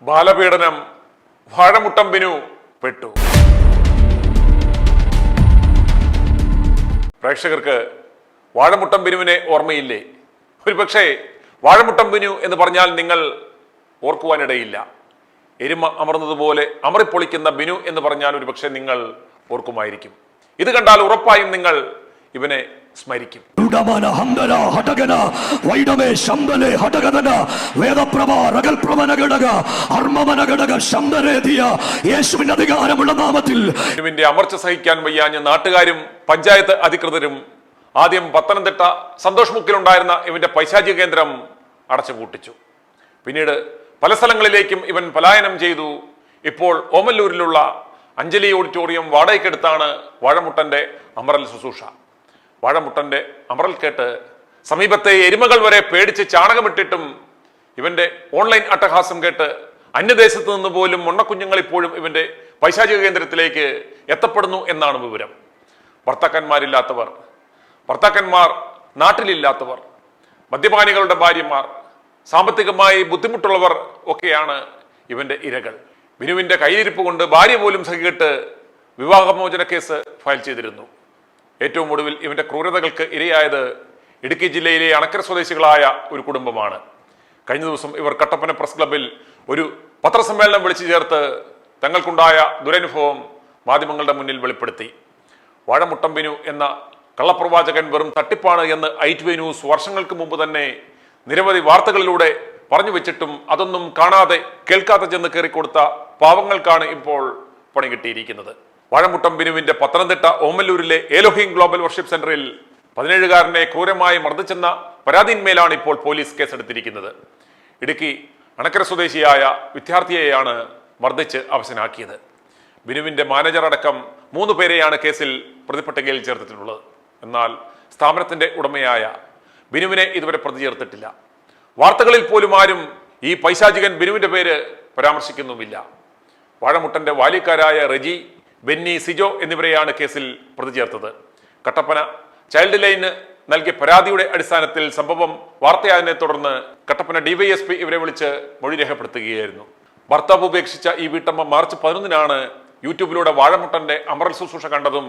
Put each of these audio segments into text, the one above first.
ബാലപീഡനം, വാഴമുട്ടം ബിനു പെട്ടു. പ്രേക്ഷകർക്ക് വാഴമുട്ടം ബിനുവിനെ ഓർമ്മയില്ലേ? ഒരുപക്ഷെ വാഴമുട്ടം ബിനു എന്ന് പറഞ്ഞാൽ നിങ്ങൾ ഓർക്കുവാനിടയില്ല. എരുമ അമർന്നതുപോലെ അമറിപ്പൊളിക്കുന്ന ബിനു എന്ന് പറഞ്ഞാൽ ഒരുപക്ഷെ നിങ്ങൾ ഓർക്കുമായിരിക്കും. ഇത് കണ്ടാൽ ഉറപ്പായും നിങ്ങൾ ഇവനെ സ്മരിക്കും. അധികാരമുള്ള നാമത്തിൽ ബിനുവിന്റെ അമർച്ച സഹിക്കാൻ വയ്യാഞ്ഞ് നാട്ടുകാരും പഞ്ചായത്ത് അധികൃതരും ആദ്യം പത്തനംതിട്ട സന്തോഷ് മുക്കിലുണ്ടായിരുന്ന ഇവന്റെ പൈശാചിക കേന്ദ്രം അടച്ചുപൂട്ടിച്ചു. പിന്നീട് പല സ്ഥലങ്ങളിലേക്കും ഇവൻ പലായനം ചെയ്തു. ഇപ്പോൾ ഓമല്ലൂരിലുള്ള അഞ്ജലി ഓഡിറ്റോറിയം വാടകയ്ക്കെടുത്താണ് വാഴമുട്ടന്റെ അമറൽ ശുശ്രൂഷ. വാഴമുട്ടന്റെ അമറൽ കേട്ട് സമീപത്തെ എരുമകൾ വരെ പേടിച്ച് ചാണകമിട്ടിട്ടും ഇവന്റെ ഓൺലൈൻ അട്ടഹാസം കേട്ട് അന്യദേശത്ത് നിന്ന് പോലും മുണ്ണക്കുഞ്ഞുങ്ങൾ ഇപ്പോഴും ഇവന്റെ പൈശാചിക കേന്ദ്രത്തിലേക്ക് എത്തപ്പെടുന്നു എന്നാണ് വിവരം. ഭർത്താക്കന്മാരില്ലാത്തവർ, ഭർത്താക്കന്മാർ നാട്ടിലില്ലാത്തവർ, മദ്യപാനികളുടെ ഭാര്യമാർ, സാമ്പത്തികമായി ബുദ്ധിമുട്ടുള്ളവർ ഒക്കെയാണ് ഇവന്റെ ഇരകൾ. ബിനുവിന്റെ കയ്യിരിപ്പ് കൊണ്ട് ഭാര്യ പോലും സഹികെട്ട് വിവാഹമോചന കേസ് ഫയൽ ചെയ്തിരുന്നു. ഏറ്റവും ഒടുവിൽ ഇവന്റെ ക്രൂരതകൾക്ക് ഇരയായത് ഇടുക്കി ജില്ലയിലെ അണക്കര സ്വദേശികളായ ഒരു കുടുംബമാണ്. കഴിഞ്ഞ ദിവസം ഇവർ കട്ടപ്പന പ്രസ് ക്ലബിൽ ഒരു പത്രസമ്മേളനം വിളിച്ചു ചേർത്ത് തങ്ങൾക്കുണ്ടായ ദുരനുഭവം മാധ്യമങ്ങളുടെ മുന്നിൽ വെളിപ്പെടുത്തി. വാഴമുട്ടം ബിനു എന്ന കള്ളപ്രവാചകൻ വെറും തട്ടിപ്പാണ് എന്ന് ITV ന്യൂസ് വർഷങ്ങൾക്ക് മുമ്പ് തന്നെ നിരവധി വാർത്തകളിലൂടെ പറഞ്ഞു വെച്ചിട്ടും അതൊന്നും കാണാതെ കേൾക്കാതെ ചെന്ന് കയറിക്കൊടുത്ത പാവങ്ങൾക്കാണ് ഇപ്പോൾ പണി കിട്ടിയിരിക്കുന്നത്. Vazhamuttam ബിനുവിന്റെ Pathanamthitta ഓമല്ലൂരിലെ Elohim global worship സെന്ററിൽ 17-കാരനെ ക്രൂരമായി മർദ്ദിച്ചെന്ന പരാതിന്മേലാണ് ഇപ്പോൾ പോലീസ് കേസെടുത്തിരിക്കുന്നത്. ഇടുക്കി അണക്കര സ്വദേശിയായ വിദ്യാർത്ഥിയെയാണ് മർദ്ദിച്ച് അവശനാക്കിയത്. ബിനുവിന്റെ മാനേജർ അടക്കം 3 പേരെയാണ് കേസിൽ പ്രതിപട്ടികയിൽ ചേർത്തിട്ടുള്ളത്. എന്നാൽ സ്ഥാപനത്തിന്റെ ഉടമയായ ബിനുവിനെ ഇതുവരെ പ്രതി ചേർത്തിട്ടില്ല. വാർത്തകളിൽ പോലും ആരും ഈ പൈശാചികൻ ബിനുവിന്റെ പേര് പരാമർശിക്കുന്നുമില്ല. വാഴമുട്ടന്റെ ബാല്യക്കാരായ റെജി, ബെന്നി, സിജോ എന്നിവരെയാണ് കേസിൽ പ്രതി ചേർത്തത്. കട്ടപ്പന ചൈൽഡ് ലൈന് നൽകിയ പരാതിയുടെ അടിസ്ഥാനത്തിൽ സംഭവം വാർത്തയായതിനെ തുടർന്ന് കട്ടപ്പന DYSP ഇവരെ വിളിച്ച് മൊഴി രേഖപ്പെടുത്തുകയായിരുന്നു. ഭർത്താവ് ഉപേക്ഷിച്ച ഈ വീട്ടമ്മ മാർച്ച് 11-നാണ് യൂട്യൂബിലൂടെ വാഴമുട്ടന്റെ അമറൽ ശുശ്രൂഷ കണ്ടതും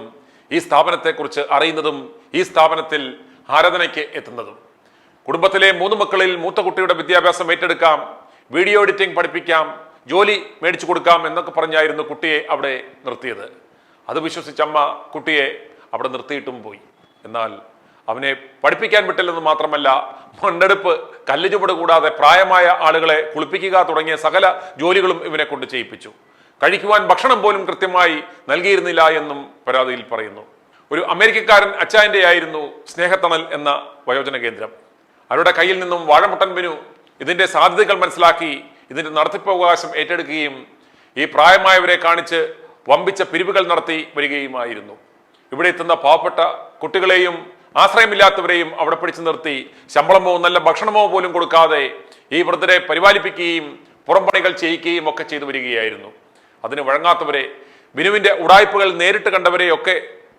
ഈ സ്ഥാപനത്തെക്കുറിച്ച് അറിയുന്നതും ഈ സ്ഥാപനത്തിൽ ആരാധനയ്ക്ക് എത്തുന്നതും. കുടുംബത്തിലെ 3 മക്കളിൽ മൂത്ത കുട്ടിയുടെ വിദ്യാഭ്യാസം ഏറ്റെടുക്കാം, വീഡിയോ എഡിറ്റിംഗ് പഠിപ്പിക്കാം, ജോലി മേടിച്ചു കൊടുക്കാം എന്നൊക്കെ പറഞ്ഞായിരുന്നു കുട്ടിയെ അവിടെ നിർത്തിയത്. അത് വിശ്വസിച്ച അമ്മ കുട്ടിയെ അവിടെ നിർത്തിയിട്ടും പോയി. എന്നാൽ അവനെ പഠിപ്പിക്കാൻ വിട്ടില്ലെന്ന് മാത്രമല്ല, മണ്ണെടുപ്പ്, കല്ലുചുവട് കൂടാതെ പ്രായമായ ആളുകളെ കുളിപ്പിക്കുക തുടങ്ങിയ സകല ജോലികളും ഇവനെ കൊണ്ട് ചെയ്യിപ്പിച്ചു. കഴിക്കുവാൻ ഭക്ഷണം പോലും കൃത്യമായി നൽകിയിരുന്നില്ല എന്നും പരാതിയിൽ പറയുന്നു. ഒരു അമേരിക്കക്കാരൻ അച്ചായന്റെ ആയിരുന്നു സ്നേഹത്തണൽ എന്ന വയോജന കേന്ദ്രം. അവരുടെ കയ്യിൽ നിന്നും വാഴമുട്ടൻ ബിനു ഇതിന്റെ സാധ്യതകൾ മനസ്സിലാക്കി ഇതിന്റെ നടത്തിപ്പവകാശം ഏറ്റെടുക്കുകയും ഈ പ്രായമായവരെ കാണിച്ച് വമ്പിച്ച പിരിവുകൾ നടത്തി വരികയുമായിരുന്നു. ഇവിടെ എത്തുന്ന പാവപ്പെട്ട കുട്ടികളെയും ആശ്രയമില്ലാത്തവരെയും അവിടെ പിടിച്ചു നിർത്തി ശമ്പളമോ നല്ല ഭക്ഷണമോ പോലും കൊടുക്കാതെ ഈ വൃദ്ധരെ പരിപാലിപ്പിക്കുകയും പുറംപണികൾ ചെയ്യിക്കുകയും ഒക്കെ ചെയ്തു വരികയായിരുന്നു. അതിന് വഴങ്ങാത്തവരെ, ബിനുവിന്റെ ഉടായ്പകൾ നേരിട്ട് കണ്ടവരെയൊക്കെ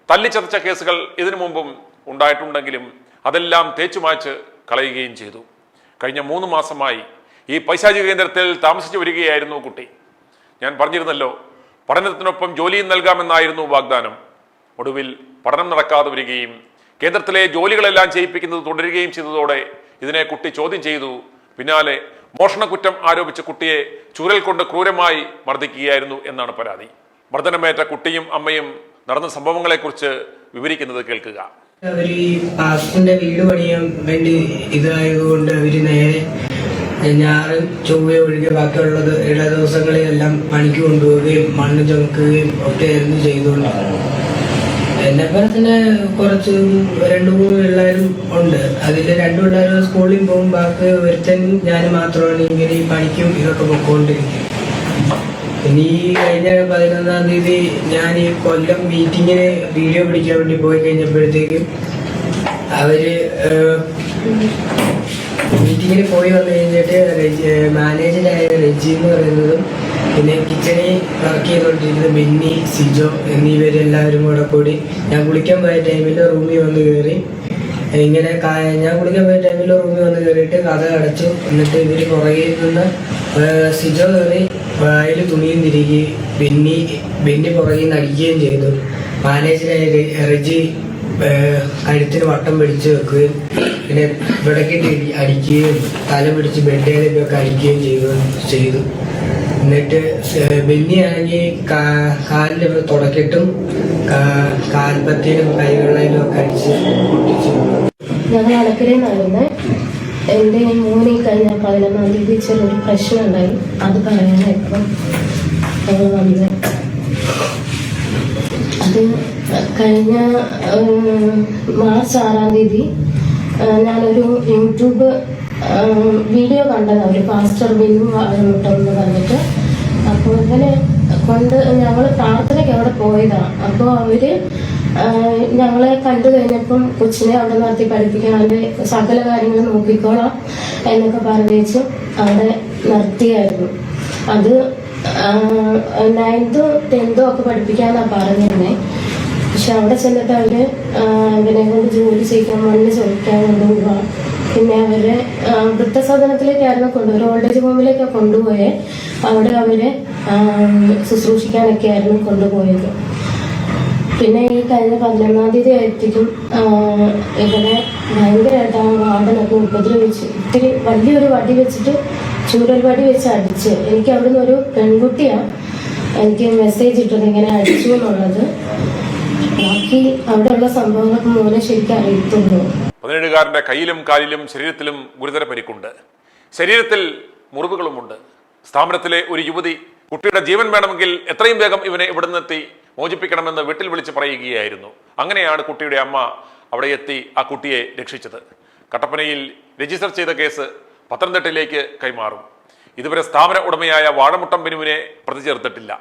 തല്ലിച്ചതച്ച കേസുകൾ ഇതിനു മുമ്പും ഉണ്ടായിട്ടുണ്ടെങ്കിലും അതെല്ലാം തേച്ചുമാച്ച് കളയുകയും ചെയ്തു. കഴിഞ്ഞ 3 മാസമായി ഈ പൈശാചിക കേന്ദ്രത്തിൽ താമസിച്ചു വരികയായിരുന്നു കുട്ടി. ഞാൻ പറഞ്ഞിരുന്നല്ലോ, പഠനത്തിനൊപ്പം ജോലിയും നൽകാമെന്നായിരുന്നു വാഗ്ദാനം. ഒടുവിൽ പഠനം നടക്കാതെ വരികയും കേന്ദ്രത്തിലെ ജോലികളെല്ലാം ചെയ്യിപ്പിക്കുന്നത് തുടരുകയും ചെയ്തതോടെ ഇതിനെ കുട്ടി ചോദ്യം ചെയ്തു. പിന്നാലെ മോഷണക്കുറ്റം ആരോപിച്ച് കുട്ടിയെ ചൂരൽ കൊണ്ട് ക്രൂരമായി മർദ്ദിക്കുകയായിരുന്നു എന്നാണ് പരാതി. മർദ്ദനമേറ്റ കുട്ടിയും അമ്മയും നടന്ന സംഭവങ്ങളെക്കുറിച്ച് വിവരിക്കുന്നത് കേൾക്കുക. അവര് ഈ പാസ്റ്റിന്റെ വീട് പണിയാൻ വേണ്ടി ഇതായതുകൊണ്ട് അവര് നേരെ ഞാറും ചൊവ്വ ഒഴികെ ബാക്കിയുള്ളത് ഇട ദിവസങ്ങളിലെല്ലാം പണിക്ക് കൊണ്ടുപോവുകയും മണ്ണ് ചുമക്കുകയും ഒക്കെ ആയിരുന്നു ചെയ്തുകൊണ്ടിരുന്നത്. എന്നെപ്പോലെ തന്നെ കുറച്ച് 2-3 പിള്ളേരും ഉണ്ട്. അതിൽ 2 പിള്ളേരും സ്കൂളിൽ പോകും, ബാക്കി ഒരുത്തനും ഞാൻ മാത്രമാണ് ഇങ്ങനെ ഈ പണിക്കും ഇതൊക്കെ പൊക്കോണ്ടിരിക്കും. ഇനി കഴിഞ്ഞ 11-ാം തീയതി ഞാൻ ഈ കൊല്ലം മീറ്റിങ്ങിന് വീഡിയോ പിടിക്കാൻ വേണ്ടി പോയി കഴിഞ്ഞപ്പോഴത്തേക്കും അവര് മീറ്റിങ്ങിന് പോയി വന്നു കഴിഞ്ഞിട്ട് മാനേജറായ റെജി എന്ന് പറയുന്നതും പിന്നെ കിച്ചണിൽ വർക്ക് ചെയ്തുകൊണ്ടിരിക്കുന്ന ബെന്നി, സിജോ എന്നിവരെല്ലാവരും കൂടി ഞാൻ കുളിക്കാൻ പോയ ടൈമിൽ റൂമിൽ വന്ന് കയറി ഇങ്ങനെ ഞാൻ കുളിക്കാൻ പോയ ടൈമിൽ റൂമിൽ വന്ന് കയറിയിട്ട് കഥ അടച്ചു. എന്നിട്ട് ഇവർ പുറകിൽ നിന്ന് സിജോ കയറി വായിൽ തുണിയും തിരികെ ബെന്നി പുറകിൽ നിന്ന് അടിക്കുകയും ചെയ്തു. മാനേജറായ റെജി കഴുത്തിന് വട്ടം പിടിച്ച് വെക്കുകയും പിന്നെ ഇവിടേക്കിട്ട് അടിക്കുകയും തല പിടിച്ച് ബെഡേലൊക്കെ അടിക്കുകയും ചെയ്തു. എന്നിട്ട് ബെന്നിയാണെങ്കിൽ കാലിൽ തുടക്കിട്ടും കാൽപ്പത്തിനും കൈവെള്ളയിലും ഒക്കെ അടിച്ച് പൊട്ടിച്ചു. ഞങ്ങൾ അടക്കരയിൽ എൻ്റെ മോനെ കഴിഞ്ഞ 11-ാം തീയതി ചെറിയൊരു പ്രശ്നം ഉണ്ടായി. അത് പറയാനായിപ്പം ഞങ്ങൾ വന്നത്. അത് കഴിഞ്ഞ മാർച്ച് 6-ാം തീയതി ഞാനൊരു യൂട്യൂബ് വീഡിയോ കണ്ടതാണ്. ഒരു പാസ്റ്റർ ബിന്നു വാഴമുട്ടം എന്ന് പറഞ്ഞിട്ട്. അപ്പോൾ ഇവനെ കൊണ്ട് ഞങ്ങൾ പ്രാർത്ഥനയ്ക്ക് അവിടെ പോയതാണ്. അപ്പോൾ അവർ ഞങ്ങളെ കണ്ടു കഴിഞ്ഞപ്പം കൊച്ചിനെ അവിടെ നിർത്തി പഠിപ്പിക്കാൻ അവൻ്റെ സകല കാര്യങ്ങൾ നോക്കിക്കോളാം എന്നൊക്കെ പറഞ്ഞേച്ചും അവിടെ നിർത്തിയായിരുന്നു. അത് 9th 10th ഒക്കെ പഠിപ്പിക്കാനാണ് പറഞ്ഞിരുന്നത്. പക്ഷെ അവിടെ ചെന്നിട്ട് അവർ ഇവനെ കൊണ്ട് ജോലി ചെയ്യിക്കാൻ മണ്ണ് ചോദിക്കാൻ കൊണ്ടുപോവുക. പിന്നെ അവരെ വൃദ്ധസദനത്തിലേക്കായിരുന്നു കൊണ്ടുപോയി, ഓൾഡ് ഏജ് ഹോമിലേക്കാണ് കൊണ്ടുപോയത്. അവിടെ അവരെ ശുശ്രൂഷിക്കാനൊക്കെ ആയിരുന്നു കൊണ്ടുപോയത്. പിന്നെ ഈ കഴിഞ്ഞ 11-ാം തീയതി ആയിരിക്കും ഇവരെ ഭയങ്കരമായിട്ട് ആ വാർഡനൊക്കെ ഉപദ്രവിച്ച് ഇത്തിരി വലിയൊരു വടി വെച്ചിട്ട് ചൂരൽ വടി വെച്ച് അടിച്ച്. എനിക്ക് അവിടുന്ന് ഒരു പെൺകുട്ടിയാണ് എനിക്ക് മെസ്സേജ് ഇട്ടത് ഇങ്ങനെ അടിച്ചു എന്നുള്ളത്. ബാക്കി അവിടെയുള്ള സംഭവങ്ങളൊക്കെ മോനെ ശരിക്കും അറിയത്തുള്ളൂ. 17-കാരന്റെ കയ്യിലും കാലിലും ശരീരത്തിലും ഗുരുതര പരിക്കുണ്ട്. ശരീരത്തിൽ മുറിവുകളുമുണ്ട്. സ്ഥാപനത്തിലെ ഒരു യുവതി കുട്ടിയുടെ ജീവൻ വേണമെങ്കിൽ എത്രയും വേഗം ഇവനെ ഇവിടെ നിന്നെത്തി മോചിപ്പിക്കണമെന്ന് വീട്ടിൽ വിളിച്ച് പറയുകയായിരുന്നു. അങ്ങനെയാണ് കുട്ടിയുടെ അമ്മ അവിടെ എത്തി ആ കുട്ടിയെ രക്ഷിച്ചത്. കട്ടപ്പനയിൽ രജിസ്റ്റർ ചെയ്ത കേസ് പത്തനംതിട്ടയിലേക്ക് കൈമാറും. ഇതുവരെ സ്ഥാപന ഉടമയായ വാഴമുട്ടം ബിനുവിനെ പ്രതി ചേർത്തിട്ടില്ല.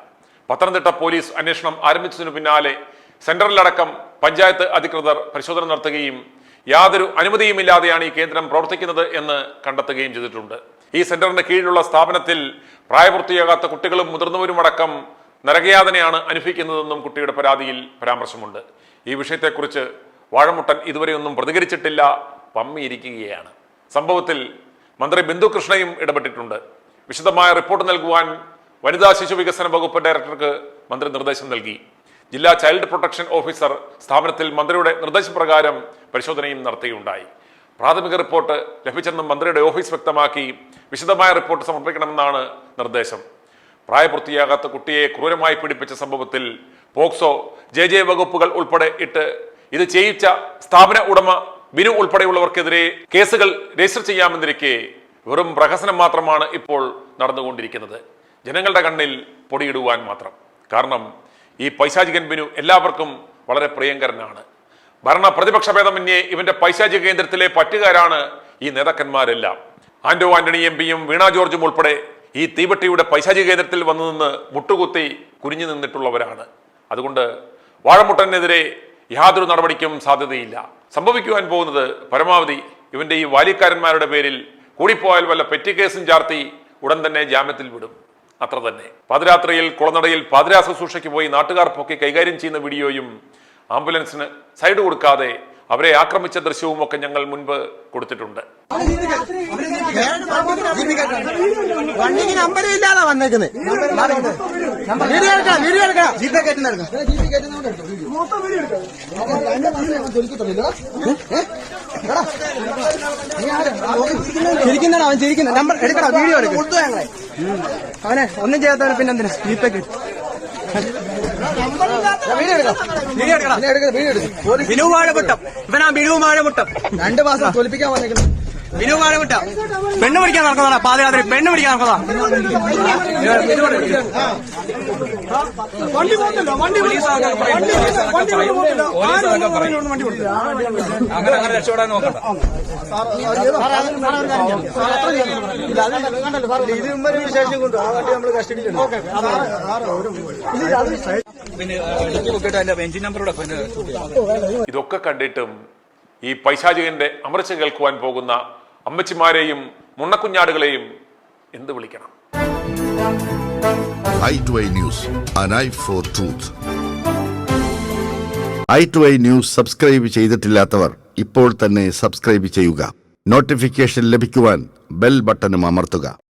പത്തനംതിട്ട പോലീസ് അന്വേഷണം ആരംഭിച്ചതിനു പിന്നാലെ സെന്ററിലടക്കം പഞ്ചായത്ത് അധികൃതർ പരിശോധന നടത്തുകയും യാതൊരു അനുമതിയുമില്ലാതെയാണ് ഈ കേന്ദ്രം പ്രവർത്തിക്കുന്നത് എന്ന് കണ്ടെത്തുകയും ചെയ്തിട്ടുണ്ട്. ഈ സെന്ററിന് കീഴിലുള്ള സ്ഥാപനത്തിൽ പ്രായപൂർത്തിയാകാത്ത കുട്ടികളും മുതിർന്നവരുമടക്കം നരകയാതനയാണ് അനുഭവിക്കുന്നതെന്നും കുട്ടിയുടെ പരാതിയിൽ പരാമർശമുണ്ട്. ഈ വിഷയത്തെക്കുറിച്ച് വാഴമുട്ടൻ ഇതുവരെയൊന്നും പ്രതികരിച്ചിട്ടില്ല, പമ്മിയിരിക്കുകയാണ്. സംഭവത്തിൽ മന്ത്രി ബിന്ദു കൃഷ്ണയും ഇടപെട്ടിട്ടുണ്ട്. വിശദമായ റിപ്പോർട്ട് നൽകുവാൻ വനിതാ ശിശു വികസന വകുപ്പ് ഡയറക്ടർക്ക് മന്ത്രി നിർദ്ദേശം നൽകി. ജില്ലാ ചൈൽഡ് പ്രൊട്ടക്ഷൻ ഓഫീസർ സ്ഥാപനത്തിൽ മന്ത്രിയുടെ നിർദ്ദേശപ്രകാരം പരിശോധനയും നടത്തുകയുണ്ടായി. പ്രാഥമിക റിപ്പോർട്ട് ലഭിച്ചെന്നും മന്ത്രിയുടെ ഓഫീസ് വ്യക്തമാക്കി. വിശദമായ റിപ്പോർട്ട് സമർപ്പിക്കണമെന്നാണ് നിർദ്ദേശം. പ്രായപൂർത്തിയാകാത്ത കുട്ടിയെ ക്രൂരമായി പീഡിപ്പിച്ച സംഭവത്തിൽ പോക്സോ JJ വകുപ്പുകൾ ഉൾപ്പെടെ ഇട്ട് ഇത് ചെയ്യിച്ച സ്ഥാപന ഉടമ ബിനു ഉൾപ്പെടെയുള്ളവർക്കെതിരെ കേസുകൾ രജിസ്റ്റർ ചെയ്യാമെന്നിരിക്കെ വെറും പ്രഹസനം മാത്രമാണ് ഇപ്പോൾ നടന്നുകൊണ്ടിരിക്കുന്നത്. ജനങ്ങളുടെ കണ്ണിൽ പൊടിയിടുവാൻ മാത്രം. കാരണം ഈ പൈശാചികൻ ബിനു എല്ലാവർക്കും വളരെ പ്രിയങ്കരനാണ്. ഭരണ പ്രതിപക്ഷ ഭേദമന്യേ ഇവന്റെ പൈശാചിക കേന്ദ്രത്തിലെ പറ്റുകാരാണ് ഈ നേതാക്കന്മാരെല്ലാം. ആന്റോ ആന്റണി MP-യും വീണ ജോർജും ഉൾപ്പെടെ ഈ തീവട്ടിയുടെ പൈശാചിക കേന്ദ്രത്തിൽ വന്നു നിന്ന് മുട്ടുകുത്തി കുനിഞ്ഞു നിന്നിട്ടുള്ളവരാണ്. അതുകൊണ്ട് വാഴമുട്ടനെതിരെ യാതൊരു നടപടിക്കും സാധ്യതയില്ല. സംഭവിക്കുവാൻ പോകുന്നത് പരമാവധി ഇവന്റെ ഈ വാലിക്കാരന്മാരുടെ പേരിൽ കൂടിപ്പോയാൽ വല്ല പെറ്റി കേസും ചാർത്തി ഉടൻ തന്നെ ജാമ്യത്തിൽ വിടും. അത്ര തന്നെ. പാതിരാത്രിയിൽ കുളനടയിൽ പാതിരാ ശുശ്രൂഷയ്ക്ക് പോയി നാട്ടുകാർ പൊക്കി കൈകാര്യം ചെയ്യുന്ന വീഡിയോയും ആംബുലൻസിന് സൈഡ് കൊടുക്കാതെ അവരെ ആക്രമിച്ച ദൃശ്യവും ഒക്കെ ഞങ്ങൾ മുൻപ് കൊടുത്തിട്ടുണ്ട്. വണ്ടിക്ക് നമ്പരും ഇല്ലാതെ വന്നേക്കുന്നത്. ചിരിക്കുന്നതാണ് അവൻ ചിരിക്കുന്നത്. നമ്പർ എടുക്കടാ, വീഡിയോ എടുക്കും. അവനെ ഒന്നും ചെയ്യാത്തവനെ പിന്നെ എന്തിനാ ജീപ്പേക്ക് ബിനു വാഴമുട്ടം. ഇവനാ ബിനു വാഴമുട്ടം. 2 മാസം തോൽപ്പിക്കാൻ വന്നേക്കുന്നത് ബിനു വാഴമുട്ടം. പെണ്ണ് പിടിക്കാൻ നടക്കുന്നതാണ്. പാതിരാത്രി പെണ്ണ് പിടിക്കാൻ നടക്കുന്നതാണ്. അങ്ങനെ രക്ഷപ്പെടാൻ നോക്കണ്ട. ഇത് ശേഷം കൊണ്ട് ആ വണ്ടി നമ്മൾ കസ്റ്റഡിയിലുണ്ട്. ഇതൊക്കെ കണ്ടിട്ടും ഈ പൈശാചികന്റെ അമർച്ച കേൾക്കുവാൻ പോകുന്ന അമ്മച്ചിമാരെയും മുണ്ണക്കുഞ്ഞാടുകളെയും എന്ത് വിളിക്കണം? i2i News, an eye for truth. i2i News subscribe ചെയ്തിട്ടില്ലാത്തവർ ഇപ്പോൾ തന്നെ സബ്സ്ക്രൈബ് ചെയ്യുക. നോട്ടിഫിക്കേഷൻ ലഭിക്കുവാൻ ബെൽ ബട്ടണും അമർത്തുക.